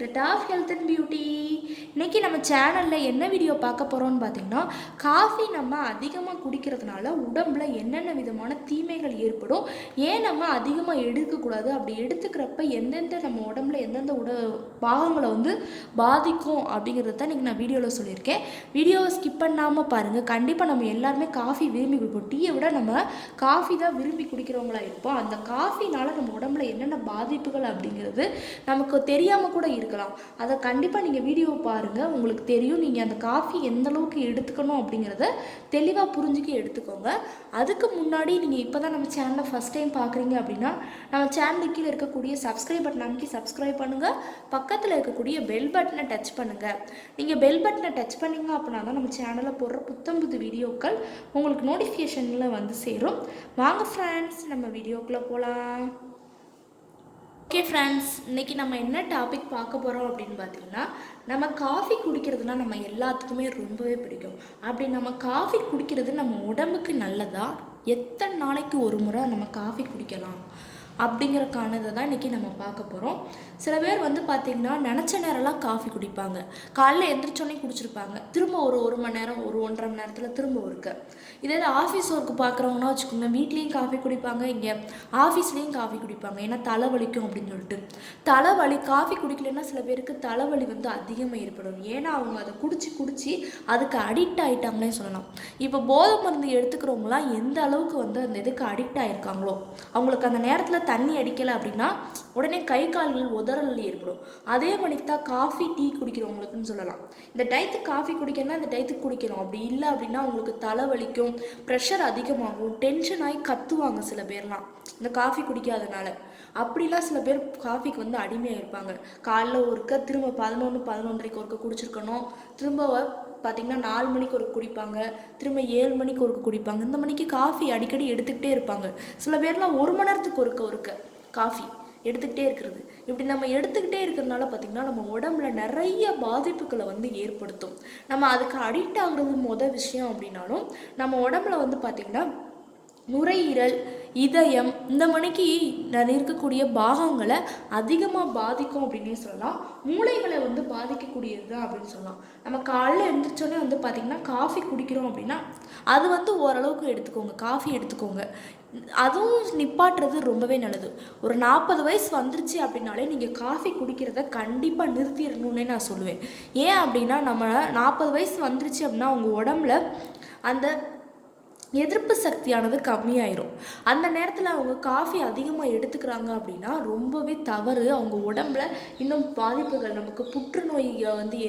Secret of health and beauty. இன்றைக்கி நம்ம சேனலில் என்ன வீடியோ பார்க்க போகிறோம்னு பார்த்திங்கன்னா, காஃபி நம்ம அதிகமாக குடிக்கிறதுனால உடம்பில் என்னென்ன விதமான தீமைகள் ஏற்படும், ஏன் நம்ம அதிகமாக எடுக்கக்கூடாது, அப்படி எடுத்துக்கிறப்ப எந்தெந்த நம்ம உடம்புல எந்தெந்த பாகங்களை பாதிக்கும் அப்படிங்கிறத தான் இன்றைக்கி நான் வீடியோவில் சொல்லியிருக்கேன். வீடியோவை ஸ்கிப் பண்ணாமல் பாருங்கள். கண்டிப்பாக நம்ம எல்லாருமே காஃபி விரும்பி குடிப்போம். டீயை விட நம்ம காஃபி தான் விரும்பி குடிக்கிறவங்களா இருப்போம். அந்த காஃபினால் நம்ம உடம்புல என்னென்ன பாதிப்புகள் அப்படிங்கிறது நமக்கு தெரியாமல் கூட இருக்கலாம். அதை கண்டிப்பாக நீங்கள் வீடியோவை பாருங்கள், உங்களுக்கு தெரியும். நீங்கள் அந்த காஃபி எந்த அளவுக்கு எடுத்துக்கணும் அப்படிங்கிறத தெளிவாக புரிஞ்சுக்க எடுத்துக்கோங்க. அதுக்கு முன்னாடி நீங்கள் இப்போ தான் நம்ம சேனலை ஃபஸ்ட் டைம் பார்க்குறீங்க அப்படின்னா, நம்ம சேனலுக்கு கீழே இருக்கக்கூடிய சப்ஸ்கிரைப் பட்டன் அமைக்கி சப்ஸ்கிரைப் பண்ணுங்கள். பக்கத்தில் இருக்கக்கூடிய பெல் பட்டனை டச் பண்ணுங்கள். நீங்கள் பெல் பட்டனை டச் பண்ணிங்க அப்படின்னா தான் நம்ம சேனலில் போடுற புத்தம்புது வீடியோக்கள் உங்களுக்கு நோட்டிஃபிகேஷனில் சேரும். வாங்க ஃப்ரெண்ட்ஸ், நம்ம வீடியோக்குள்ளே போகலாம். ஓகே ஃப்ரெண்ட்ஸ், இன்றைக்கி நம்ம என்ன டாபிக் பார்க்க போகிறோம் அப்படின்னு பார்த்தீங்கன்னா, நம்ம காஃபி குடிக்கிறதுனா நம்ம எல்லாத்துக்குமே ரொம்பவே பிடிக்கும். அப்படி நம்ம காஃபி குடிக்கிறது நம்ம உடம்புக்கு நல்லதா? எத்தனை நாளைக்கு ஒரு முறை நம்ம காஃபி குடிக்கலாம் அப்படிங்கிறக்கானதை தான் இன்றைக்கி நம்ம பார்க்க போகிறோம். சில பேர் பார்த்திங்கன்னா நினச்ச நேரம்லாம் காஃபி குடிப்பாங்க. காலைல எந்திரிச்சோன்னே குடிச்சிருப்பாங்க. திரும்ப ஒரு மணி நேரம், 1.5 மணி நேரத்தில் திரும்ப ஒருக்க. இதே ஆஃபீஸ் ஒர்க்கு பார்க்குறவங்கன்னா வச்சுக்கோங்க, வீட்லேயும் காஃபி குடிப்பாங்க, இங்கே ஆஃபீஸ்லேயும் காஃபி குடிப்பாங்க. ஏன்னா தலைவலிக்கும் அப்படின்னு சொல்லிட்டு. தலைவலி காஃபி குடிக்கலைன்னா சில பேருக்கு தலைவலி அதிகமாக ஏற்படும். ஏன்னா அவங்க அதை குடிச்சு அதுக்கு அடிக்ட் ஆகிட்டாங்களே சொல்லலாம். இப்போ போதை மருந்து எடுத்துக்கிறவங்களாம் எந்த அளவுக்கு அந்த இதுக்கு அடிக்ட் ஆகிருக்காங்களோ, அவங்களுக்கு அந்த நேரத்தில் தண்ணி அடிக்கலை அப்படின்னா உடனே கை கால்கள் உதறல் ஏற்படும். அதே மணிக்கு தான் காஃபி டீ குடிக்கிறவங்களுக்குன்னு சொல்லலாம். இந்த டயத்துக்கு காஃபி குடிக்கணும்னா இந்த டயத்துக்கு குடிக்கணும். அப்படி இல்லை அப்படின்னா அவங்களுக்கு தலைவலிக்கும், ப்ரெஷர் அதிகமாகும், டென்ஷன் ஆகி கத்துவாங்க சில பேர்லாம் இந்த காஃபி குடிக்காதனால. அப்படிலாம் சில பேர் காஃபிக்கு அடிமையாக இருப்பாங்க. காலைல ஒருக்க, திரும்ப 11:30 ஒருக்க குடிச்சிருக்கணும், திரும்ப பார்த்திங்கன்னா 4 மணிக்கு ஒரு குடிப்பாங்க, திரும்ப 7 மணிக்கு ஒரு குடிப்பாங்க. இந்த மணிக்கு காஃபி அடிக்கடி எடுத்துக்கிட்டே இருப்பாங்க. சில பேர்லாம் 1 மணி நேரத்துக்கு ஒருக்க காஃபி எடுத்துக்கிட்டே இருக்கிறது. இப்படி நம்ம எடுத்துக்கிட்டே இருக்கிறதுனால பார்த்திங்கன்னா நம்ம உடம்புல நிறைய பாதிப்புகளை ஏற்படுத்தும். நம்ம அதுக்கு அடிக்ட் ஆகுறது விஷயம் அப்படின்னாலும், நம்ம உடம்புல பார்த்திங்கன்னா நுரையீரல், இதயம், இந்த மணிக்கு இருக்கக்கூடிய பாகங்களை அதிகமாக பாதிக்கும் அப்படின்னே சொல்லலாம். மூளைகளை பாதிக்கக்கூடியது தான் அப்படின்னு சொல்லலாம். நம்ம காலைல எழுந்திரிச்சோன்னே பார்த்திங்கன்னா காஃபி குடிக்கிறோம் அப்படின்னா அது ஓரளவுக்கு எடுத்துக்கோங்க, காஃபி எடுத்துக்கோங்க. அதுவும் நிப்பாட்டுறது ரொம்பவே நல்லது. ஒரு 40 வயசு வந்துருச்சு அப்படின்னாலே நீங்கள் காஃபி குடிக்கிறத கண்டிப்பாக நிறுத்திடணுன்னே நான் சொல்லுவேன். ஏன் அப்படின்னா, நம்ம 40 வயசு வந்துருச்சு அப்படின்னா உங்கள் உடம்புல அந்த எதிர்ப்பு சக்தியானது கம்மியாயிரும். அந்த நேரத்தில் அவங்க காஃபி அதிகமாக எடுத்துக்கிறாங்க அப்படின்னா ரொம்பவே தவறு. அவங்க உடம்புல இன்னும் பாதிப்புகள், நமக்கு புற்றுநோயை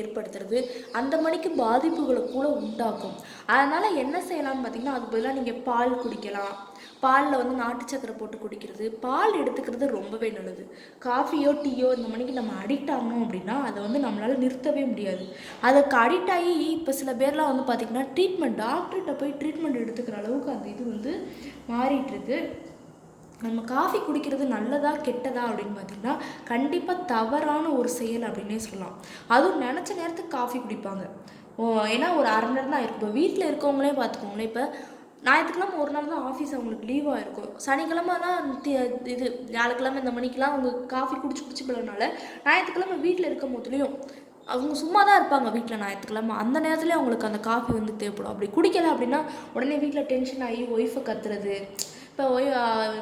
ஏற்படுத்துறது, அந்த மணிக்கு பாதிப்புகளை கூட உண்டாக்கும். அதனால் என்ன செய்யலாம்னு பார்த்திங்கன்னா, அது பதிலாக நீங்கள் பால் குடிக்கலாம். பாலில் நாட்டு சக்கரை போட்டு குடிக்கிறது, பால் எடுத்துக்கிறது ரொம்பவே நல்லது. காஃபியோ டீயோ இந்த மணிக்கு நம்ம அடிக்ட் ஆகணும் அப்படின்னா அதை நம்மளால் நிறுத்தவே முடியாது. அதுக்கு அடிக்ட் ஆகி இப்போ சில பேர்லாம் பார்த்திங்கன்னா ட்ரீட்மெண்ட், டாக்டர்கிட்ட போய் ட்ரீட்மெண்ட் எடுத்துக்கிற அளவுக்கு அந்த இது மாறிட்டுருக்கு. நம்ம காஃபி குடிக்கிறது நல்லதா கெட்டதா அப்படின்னு பார்த்திங்கன்னா கண்டிப்பாக தவறான ஒரு செயல் அப்படின்னே சொல்லலாம். அதுவும் நினச்ச நேரத்துக்கு காஃபி குடிப்பாங்க. ஏன்னா ஒரு 1/2 மணி நேரம் தான் இருக்கும். இப்போ வீட்டில் இருக்கவங்களே பார்த்துக்கோங்களேன், இப்போ ஞாயிற்றுக்கிழமை ஒரு நாள் தான் ஆஃபீஸ் அவங்களுக்கு லீவாக இருக்கும். சனிக்கிழமைலாம் இது வியாழக்கிழமை இந்த மணிக்கெலாம் அவங்க காஃபி குடிச்சு போகிறதுனால ஞாயிற்றுக்கிழமை வீட்டில் இருக்கும் போதுலேயும் அவங்க சும்மா தான் இருப்பாங்க. வீட்டில் ஞாயிற்றுக்கிழமை அந்த நேரத்துலேயே அவங்களுக்கு அந்த காஃபி தேவைப்படும். அப்படி குடிக்கலை அப்படின்னா உடனே வீட்டில் டென்ஷன் ஆகி ஒய்ஃபை கத்துறது. இப்போ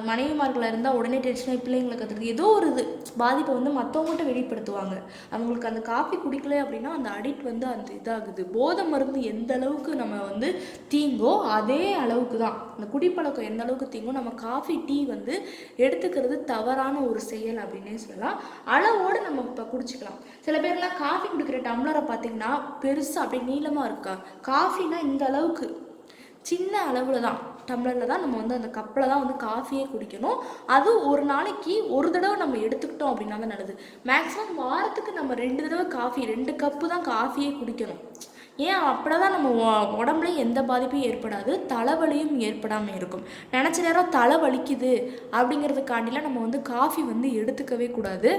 மனைவிமார்களை இருந்தால் உடனே டென்ஷனாகி பிள்ளைங்களை கற்றுறது, ஏதோ ஒரு இது பாதிப்பை மற்றவங்கள்ட்ட வெளிப்படுத்துவாங்க. அவங்களுக்கு அந்த காஃபி குடிக்கலை அப்படின்னா அந்த அடிக்ட் அந்த இதாகுது. போதை மருந்து எந்த அளவுக்கு நம்ம தீங்கோ அதே அளவுக்கு தான் அந்த குடிப்பழக்கம் எந்த அளவுக்கு தீங்கோ நம்ம காஃபி டீ எடுத்துக்கிறது தவறான ஒரு செயல் அப்படின்னே சொல்லலாம். அளவோடு நம்ம இப்போ குடிச்சிக்கலாம். சில பேர்லாம் காஃபி குடிக்கிற டம்ளரை பார்த்திங்கன்னா பெருசாக அப்படியே நீளமாக இருக்கா. காஃபினா இந்த அளவுக்கு சின்ன அளவில் தான் டம்ளரில் தான் நம்ம அந்த கப்பில் தான் காஃபியே குடிக்கணும். அது ஒரு நாளைக்கு ஒரு தடவை நம்ம எடுத்துக்கிட்டோம் அப்படின்னா தான் நல்லது. மேக்ஸிமம் வாரத்துக்கு நம்ம 2 தடவை காஃபி, 2 கப்பு தான் காஃபியே குடிக்கணும். ஏன் அப்படின்னா தான் நம்ம உடம்புலையும் எந்த பாதிப்பும் ஏற்படாது, தலைவலியும் ஏற்படாமல் இருக்கும். நினச்ச நேரம் தலை வலிக்குது அப்படிங்கிறதுக்காண்டிலாம் நம்ம காஃபி எடுத்துக்கவே கூடாது.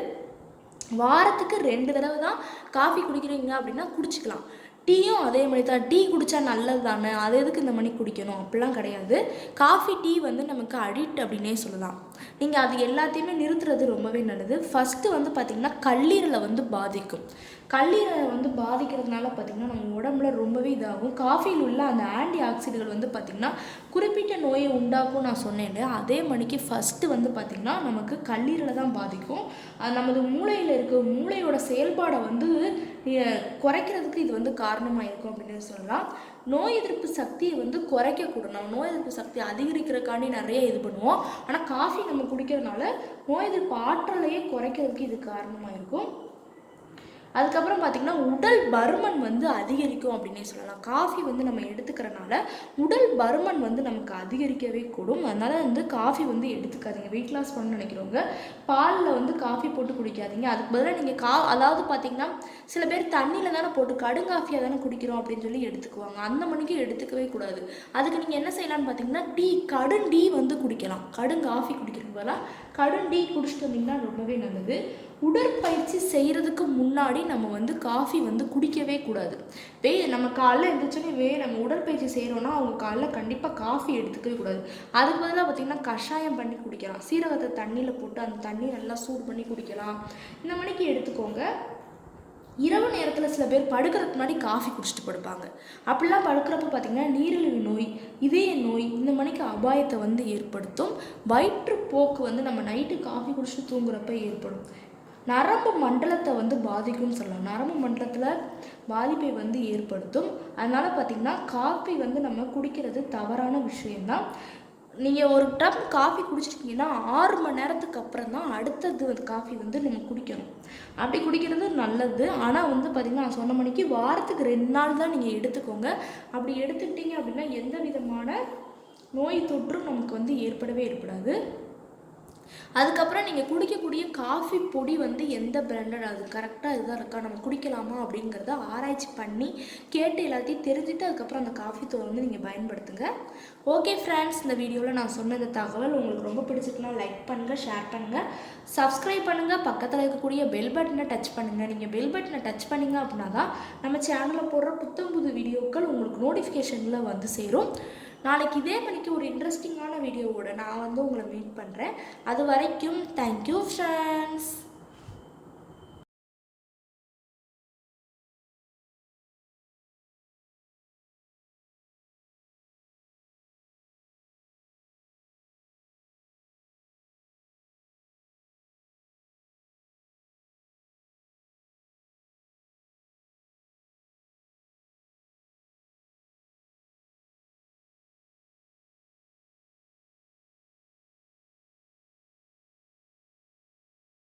வாரத்துக்கு 2 தடவை தான் காஃபி குடிக்கிறீங்க அப்படின்னா குடிச்சிக்கலாம். டீயும் அதே மாதிரி தான். டீ குடித்தா நல்லது தானே, அது எதுக்கு இந்த மணி குடிக்கணும் அப்படிலாம் கிடையாது. காஃபி டீ வந்து நமக்கு அடிக்ட் அப்படின்னே சொல்லலாம். நீங்கள் அது எல்லாத்தையுமே நிறுத்துறது ரொம்பவே நல்லது. ஃபஸ்ட்டு வந்து பார்த்திங்கன்னா கல்லீரலை வந்து பாதிக்கும். கல்லீரலை வந்து பாதிக்கிறதுனால பார்த்திங்கன்னா நம்ம உடம்புல ரொம்பவே இதாகும். காஃபியில் உள்ள அந்த ஆன்டி ஆக்சிடுகள் வந்து பார்த்திங்கன்னா குறிப்பிட்ட நோயை உண்டாக்கும் நான் சொன்னேன் இல்லையா, அதே மணிக்கு ஃபஸ்ட்டு வந்து பார்த்திங்கன்னா நமக்கு கல்லீரலை தான் பாதிக்கும். அது நமது மூளையில் இருக்க மூளையோட செயல்பாடை வந்து குறைக்கிறதுக்கு இது வந்து காரணமாக இருக்கும் அப்படின்னு சொல்லலாம். நோய் எதிர்ப்பு சக்தியை வந்து குறைக்கக்கூடும். நம்ம நோய் எதிர்ப்பு சக்தி அதிகரிக்கிறக்காண்டி நிறைய இது பண்ணுவோம். ஆனால் காஃபி நம்ம குடிக்கிறதுனால நோய் எதிர்ப்பு ஆற்றலையே குறைக்கிறதுக்கு இது காரணமாக இருக்கும். அதுக்கப்புறம் பார்த்திங்கன்னா உடல் பருமன் வந்து அதிகரிக்கும் அப்படின்னே சொல்லலாம். காஃபி வந்து நம்ம எடுத்துக்கிறனால உடல் பருமன் வந்து நமக்கு அதிகரிக்கவே கூடும். அதனால் வந்து காஃபி வந்து எடுத்துக்காதீங்க. வெயிட் லாஸ் பண்ண நினைக்கிறவங்க பாலில் வந்து காஃபி போட்டு குடிக்காதீங்க. அதுக்கு பதிலாக நீங்கள் அதாவது பார்த்திங்கன்னா சில பேர் தண்ணியில் தானே போட்டு கடுங்காஃபியாக தானே குடிக்கிறோம் அப்படின்னு சொல்லி எடுத்துக்குவாங்க. அந்த மணிக்கு எடுத்துக்கவே கூடாது. அதுக்கு நீங்கள் என்ன செய்யலாம்னு பார்த்தீங்கன்னா கடும் டீ வந்து குடிக்கலாம். கடுங்காஃபி குடிக்கிறதுக்கு பதிலாக கடும் டீ குடிச்சிட்டு வந்தீங்கன்னா ரொம்பவே நல்லது. உடற்பயிற்சி செய்கிறதுக்கு முன்னாடி நம்ம வந்து காஃபி வந்து குடிக்கவே கூடாது. நம்ம காலைல எழுந்திரிச்சோன்னே நம்ம உடற்பயிற்சி செய்கிறோன்னா அவங்க காலைல கண்டிப்பாக காஃபி எடுத்துக்கவே கூடாது. அதுக்கு பதிலாக பார்த்திங்கன்னா கஷாயம் பண்ணி குடிக்கலாம். சீரகத்தை தண்ணியில் போட்டு அந்த தண்ணி நல்லா சூடு பண்ணி குடிக்கலாம். இந்த மணிக்கு எடுத்துக்கோங்க. இரவு நேரத்தில் சில பேர் படுக்கிறதுக்கு முன்னாடி காஃபி குடிச்சிட்டு படுப்பாங்க. அப்படிலாம் படுக்கிறப்ப பார்த்திங்கன்னா நீரிழிவு நோய், இதய நோய் இந்த மணிக்கு அபாயத்தை வந்து ஏற்படுத்தும். வயிற்றுப்போக்கு வந்து நம்ம நைட்டு காஃபி குடிச்சிட்டு தூங்குறப்ப ஏற்படும். நரம்பு மண்டலத்தை வந்து பாதிக்கும்னு சொல்லலாம். நரம்பு மண்டலத்தில் பாதிப்பை வந்து ஏற்படுத்தும். அதனால் பார்த்திங்கன்னா காஃபி வந்து நம்ம குடிக்கிறது தவறான விஷயம்தான். நீங்கள் ஒரு டப் காஃபி குடிச்சிட்டிங்கன்னா 6 மணி நேரத்துக்கு அப்புறம் தான் அடுத்தது காஃபி வந்து நம்ம குடிக்கணும். அப்படி குடிக்கிறது நல்லது. ஆனால் வந்து பார்த்திங்கன்னா நான் சொன்ன மணிக்கு வாரத்துக்கு 2 நாள் தான் நீங்கள் எடுத்துக்கோங்க. அப்படி எடுத்துக்கிட்டீங்க அப்படின்னா எந்த விதமான நோய் தொற்றும் நமக்கு வந்து ஏற்படாது. அதுக்கப்புறம் நீங்கள் குடிக்கக்கூடிய காஃபி பொடி வந்து எந்த பிராண்டட், அது கரெக்டாக இதுதான் இருக்கா, நம்ம குடிக்கலாமா அப்படிங்கிறத ஆராய்ச்சி பண்ணி கேட்டு எல்லாத்தையும் தெரிஞ்சுட்டு அதுக்கப்புறம் அந்த காஃபி தூளை வந்து நீங்கள் பயன்படுத்துங்க. ஓகே ஃப்ரெண்ட்ஸ், இந்த வீடியோவில் நான் சொன்ன இந்த தகவல் உங்களுக்கு ரொம்ப பிடிச்சிருக்குன்னா லைக் பண்ணுங்கள், ஷேர் பண்ணுங்கள், சப்ஸ்கிரைப் பண்ணுங்கள், பக்கத்தில் இருக்கக்கூடிய பெல் பட்டனை டச் பண்ணுங்கள். நீங்கள் பெல் பட்டனை டச் பண்ணிங்க அப்படின்னா தான் நம்ம சேனலில் போடுற புது வீடியோக்கள் உங்களுக்கு நோட்டிஃபிகேஷனில் வந்து சேரும். நாளைக்கு இதே மணிக்கு ஒரு இன்ட்ரெஸ்டிங்கான வீடியோவோட நான் வந்து உங்களை மீட் பண்ணுறேன். அது வரைக்கும் தேங்க்யூ ஃப்ரெண்ட்ஸ்.